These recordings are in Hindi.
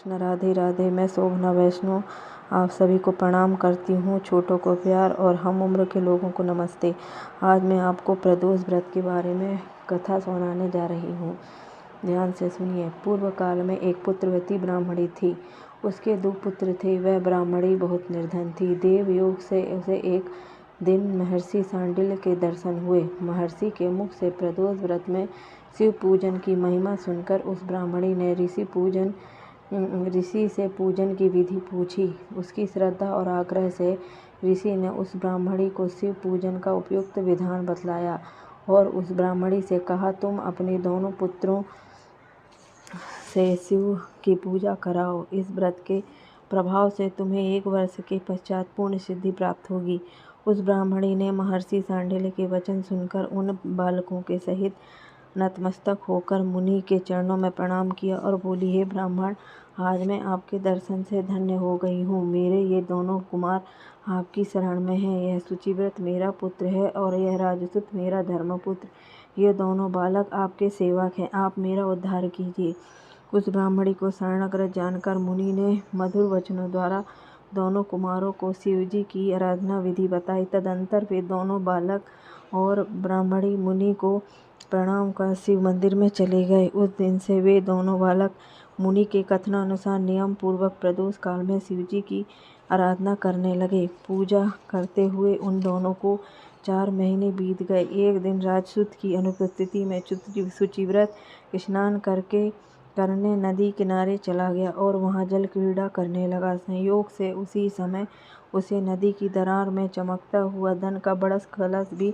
कृष्ण राधे राधे। मैं शोभना वैष्णव आप सभी को प्रणाम करती हूँ। छोटों को प्यार और हम उम्र के लोगों को नमस्ते। आज मैं आपको प्रदोष व्रत के बारे में कथा सुनाने जा रही हूँ। ध्यान से सुनिए। पूर्व काल में एक पुत्रवती ब्राह्मणी थी। उसके 2 पुत्र थे। वह ब्राह्मणी बहुत निर्धन थी। देव योग से उसे एक दिन महर्षि शांडिल्य के दर्शन हुए। महर्षि के मुख से प्रदोष व्रत में शिव पूजन की महिमा सुनकर उस ब्राह्मणी ने ऋषि से पूजन की विधि पूछी। उसकी श्रद्धा और आग्रह से ऋषि ने उस ब्राह्मणी को शिव पूजन का उपयुक्त विधान बतलाया और उस ब्राह्मणी से कहा, तुम अपने दोनों पुत्रों से शिव की पूजा कराओ। इस व्रत के प्रभाव से तुम्हें 1 वर्ष के पश्चात पूर्ण सिद्धि प्राप्त होगी। उस ब्राह्मणी ने महर्षि शांडिल्य के वचन सुनकर उन बालकों के सहित नतमस्तक होकर मुनि के चरणों में प्रणाम किया और बोली, हे ब्राह्मण, आज मैं आपके दर्शन से धन्य हो गई हूँ। मेरे ये दोनों कुमार आपकी शरण में हैं। यह शुचिव्रत मेरा पुत्र है और यह राजसूत मेरा धर्मपुत्र। ये दोनों बालक आपके सेवक हैं। आप मेरा उद्धार कीजिए। उस ब्राह्मणी को शरणागत जानकर मुनि ने मधुर वचनों द्वारा दोनों कुमारों को शिवजी की आराधना विधि बताई। तदंतर वे दोनों बालक और ब्राह्मणी मुनि को प्रणाम कर शिव मंदिर में चले गए। उस दिन से वे दोनों बालक मुनि के कथनानुसार नियम पूर्वक प्रदोष काल में शिवजी की आराधना करने लगे। पूजा करते हुए उन दोनों को 4 महीने बीत गए। एक दिन राजसूत की अनुपस्थिति में शुचिव्रत स्नान करने नदी किनारे चला गया और वहां जल क्रीड़ा करने लगा। संयोग से उसी समय उसे नदी की दरार में चमकता हुआ धन का बड़ा कलश भी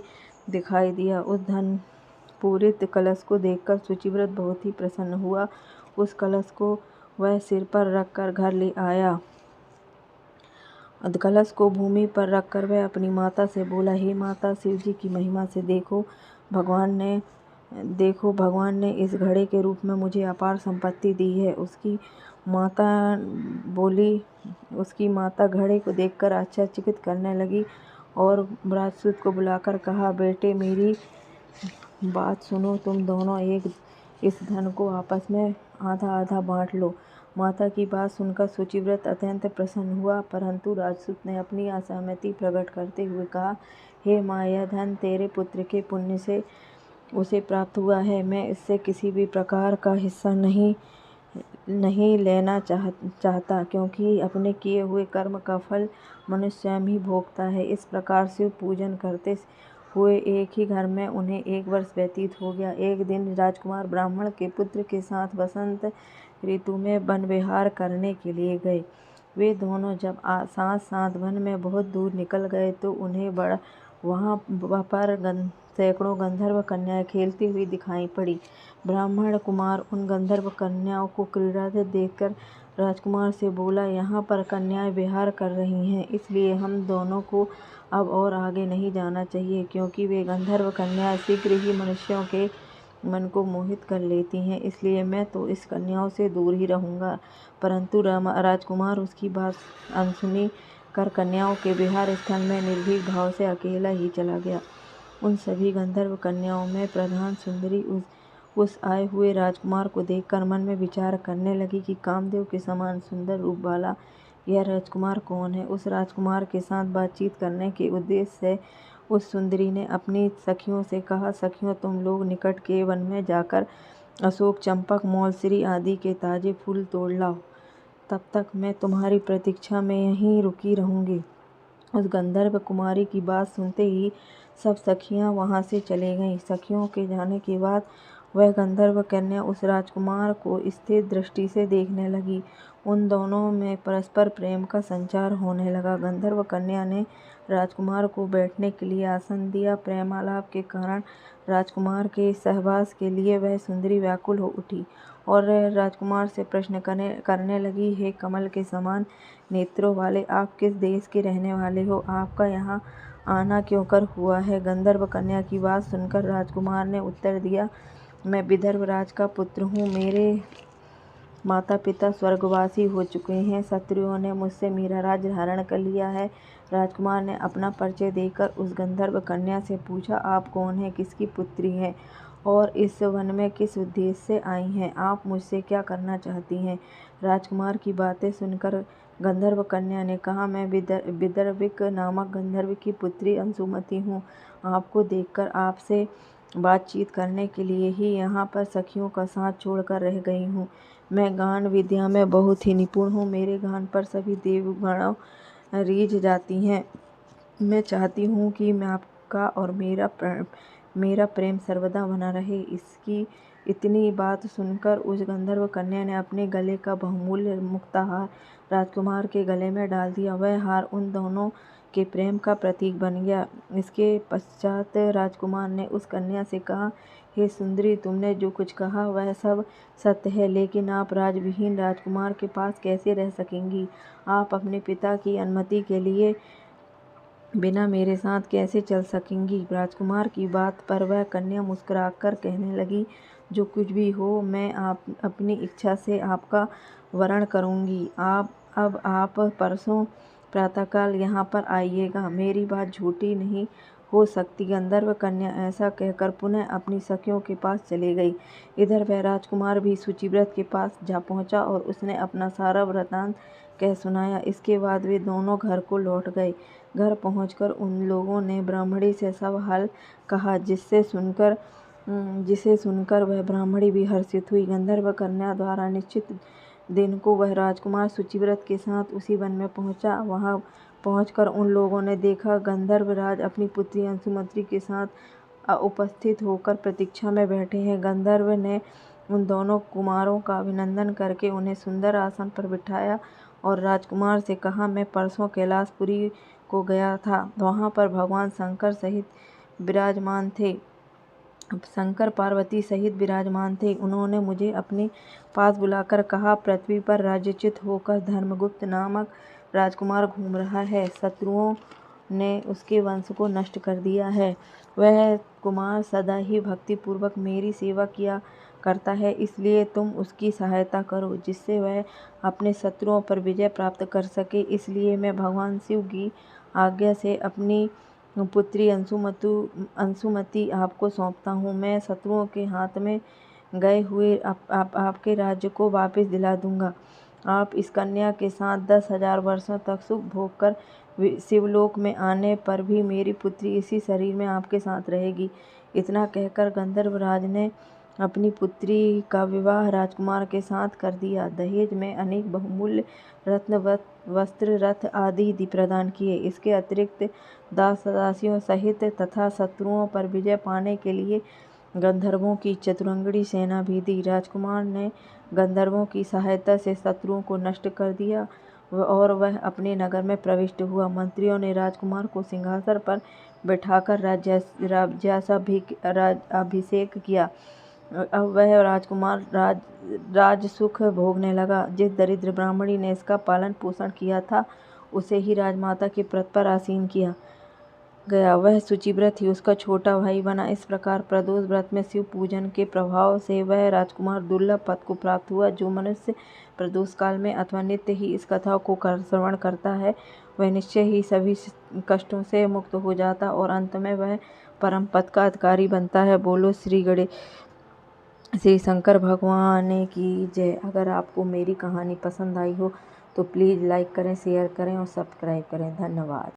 दिखाई दिया। उस धन पूरित कलश को देखकर शुचिव्रत बहुत ही प्रसन्न हुआ। उस कलश को वह सिर पर रखकर घर ले आया। कलश को भूमि पर रखकर वह अपनी माता से बोला, हे माता, शिवजी की महिमा से देखो, भगवान ने इस घड़े के रूप में मुझे अपार संपत्ति दी है। उसकी माता घड़े को देखकर आश्चर्यचकित करने लगी और राजसूत को बुलाकर कहा, बेटे, मेरी बात सुनो। तुम दोनों इस धन को आपस में आधा आधा बांट लो। माता की बात सुनकर शुचिव्रत अत्यंत प्रसन्न हुआ, परंतु राजसूत ने अपनी असहमति प्रकट करते हुए कहा, हे माँ, यह धन तेरे पुत्र के पुण्य से उसे प्राप्त हुआ है। मैं इससे किसी भी प्रकार का हिस्सा नहीं लेना चाहता, क्योंकि अपने किए हुए कर्म का फल मनुष्य स्वयं ही भोगता है। इस प्रकार शिव पूजन करते हुए एक ही घर में उन्हें 1 वर्ष व्यतीत हो गया। एक दिन राजकुमार ब्राह्मण के पुत्र के साथ वसंत ऋतु में वन विहार करने के लिए गए। वे दोनों जब साथ साथ वन में बहुत दूर निकल गए तो उन्हें वहां पर सैकड़ों गंधर्व कन्याएं खेलती हुई दिखाई पड़ी। ब्राह्मण कुमार उन गंधर्व कन्याओं को क्रीड़ारत देखकर राजकुमार से बोला, यहाँ पर कन्याएं विहार कर रही हैं, इसलिए हम दोनों को अब और आगे नहीं जाना चाहिए, क्योंकि वे गंधर्व कन्याएं शीघ्र ही मनुष्यों के मन को मोहित कर लेती हैं। इसलिए मैं तो इस कन्याओं से दूर ही रहूंगा। परंतु राजकुमार उसकी बात अनसुनी कर कन्याओं के विहार स्थल में निर्भीक भाव से अकेला ही चला गया। उन सभी गंधर्व कन्याओं में प्रधान सुंदरी उस आए हुए राजकुमार को देखकर मन में विचार करने लगी कि कामदेव के समान सुंदर रूप वाला यह राजकुमार कौन है। उस राजकुमार के साथ बातचीत करने के उद्देश्य से उस सुंदरी ने अपनी सखियों से कहा, सखियों, तुम लोग निकट के वन में जाकर अशोक, चंपक, मौलश्री आदि के ताजे फूल तोड़ लाओ। तब तक मैं तुम्हारी प्रतीक्षा में यहीं रुकी रहूंगी। उस गंधर्व कुमारी की बात सुनते ही सब सखियां वहां से चले गईं। सखियों के जाने के बाद वह गंधर्व कन्या उस राजकुमार को स्थिर दृष्टि से देखने लगी। उन दोनों में परस्पर प्रेम का संचार होने लगा। गंधर्व कन्या ने राजकुमार को बैठने के लिए आसन दिया। प्रेमालाप के कारण राजकुमार के सहवास के लिए वह सुंदरी व्याकुल हो उठी और राजकुमार से प्रश्न करने लगी, हे कमल के समान नेत्रों वाले, आप किस देश के रहने वाले हो? आपका यहाँ आना क्यों कर हुआ है? गंधर्व कन्या की बात सुनकर राजकुमार ने उत्तर दिया, मैं विदर्भ राज का पुत्र हूँ। मेरे माता पिता स्वर्गवासी हो चुके हैं। शत्रुओं ने मुझसे मेरा राज्य धारण कर लिया है। राजकुमार ने अपना परिचय देकर उस गंधर्व कन्या से पूछा, आप कौन हैं, किसकी पुत्री हैं और इस वन में किस उद्देश्य से आई हैं? आप मुझसे क्या करना चाहती हैं? राजकुमार की बातें सुनकर गंधर्व कन्या ने कहा, मैं विदर्भिक नामक गंधर्व की पुत्री अंशुमति हूँ। आपको देखकर आपसे बातचीत करने के लिए ही यहाँ पर सखियों का साथ छोड़कर रह गई हूँ। मैं गान विद्या में बहुत ही निपुण हूँ। मेरे गान पर सभी देवगणों रीझ जाती हैं। मैं चाहती हूँ कि मैं आपका और मेरा प्रेम सर्वदा बना रहे। इसकी इतनी बात सुनकर उस गंधर्व कन्या ने अपने गले का बहुमूल्य मुक्ताहार राजकुमार के गले में डाल दिया। वह हार उन दोनों के प्रेम का प्रतीक बन गया। इसके पश्चात राजकुमार ने उस कन्या से कहा, हे सुंदरी, तुमने जो कुछ कहा वह सब सत्य है, लेकिन आप राजविहीन राजकुमार के पास कैसे रह सकेंगी? आप अपने पिता की अनुमति के लिए बिना मेरे साथ कैसे चल सकेंगी? राजकुमार की बात पर वह कन्या मुस्कुराकर कहने लगी, जो कुछ भी हो, मैं अपनी इच्छा से आपका वरण करूंगी। अब आप परसों प्रातःकाल यहाँ पर आइएगा। मेरी बात झूठी नहीं हो सकती। गंधर्व कन्या ऐसा कहकर पुनः अपनी सखियों के पास चली गई। इधर वह राजकुमार भी शुचिव्रत के पास जा पहुँचा और उसने अपना सारा वृतांत कह सुनाया। इसके बाद वे दोनों घर को लौट गए। घर पहुंचकर उन लोगों ने ब्राह्मणी से सब हाल कहा, जिसे सुनकर वह ब्राह्मणी भी हर्षित हुई। गंधर्व कन्या द्वारा निश्चित दिन को वह राजकुमार शुचिव्रत के साथ उसी वन में पहुंचा। वहां पहुंचकर उन लोगों ने देखा गंधर्वराज अपनी पुत्री अंशुमति के साथ उपस्थित होकर प्रतीक्षा में बैठे हैं। गंधर्व ने उन दोनों कुमारों का अभिनंदन करके उन्हें सुंदर आसन पर बिठाया और राजकुमार से कहा, मैं परसों कैलाशपुरी को गया था। वहाँ पर भगवान शंकर पार्वती सहित विराजमान थे। उन्होंने मुझे अपने पास बुलाकर कहा, पृथ्वी पर राज्यच्युत होकर धर्मगुप्त नामक राजकुमार घूम रहा है। शत्रुओं ने उसके वंश को नष्ट कर दिया है। वह कुमार सदा ही भक्तिपूर्वक मेरी सेवा किया करता है, इसलिए तुम उसकी सहायता करो, जिससे वह अपने शत्रुओं पर विजय प्राप्त कर सके। इसलिए मैं भगवान शिव की आज्ञा से अपनी पुत्री अंशुमति आपको सौंपता हूँ। मैं शत्रुओं के हाथ में गए हुए आपके राज्य को वापस दिला दूंगा। आप इस कन्या के साथ 10,000 वर्षों तक सुख भोग कर शिवलोक में आने पर भी मेरी पुत्री इसी शरीर में आपके साथ रहेगी। इतना कहकर गंधर्वराज ने अपनी पुत्री का विवाह राजकुमार के साथ कर दिया। दहेज में अनेक बहुमूल्य रत्न, वस्त्र, रथ आदि प्रदान किए। इसके अतिरिक्त दास दासियों सहित तथा शत्रुओं पर विजय पाने के लिए गंधर्वों की चतुरंगड़ी सेना भी दी। राजकुमार ने गंधर्वों की सहायता से शत्रुओं को नष्ट कर दिया और वह अपने नगर में प्रविष्ट हुआ। मंत्रियों ने राजकुमार को सिंहासन पर बैठाकर राज्याभिषेक किया। अब वह राजकुमार राज सुख भोगने लगा। जिस दरिद्र ब्राह्मणी ने इसका पालन पोषण किया था, उसे ही राजमाता के पद पर आसीन किया गया। वह शुचिव्रत ही उसका छोटा भाई बना। इस प्रकार प्रदोष व्रत में शिव पूजन के प्रभाव से वह राजकुमार दुर्लभ पद को प्राप्त हुआ। जो मनुष्य प्रदोष काल में अथवा नित्य ही इस कथा को श्रवण करता है, वह निश्चय ही सभी कष्टों से मुक्त हो जाता और अंत में वह परम पद का अधिकारी बनता है। बोलो श्री शंकर भगवान की जय। अगर आपको मेरी कहानी पसंद आई हो तो प्लीज़ लाइक करें, शेयर करें और सब्सक्राइब करें। धन्यवाद।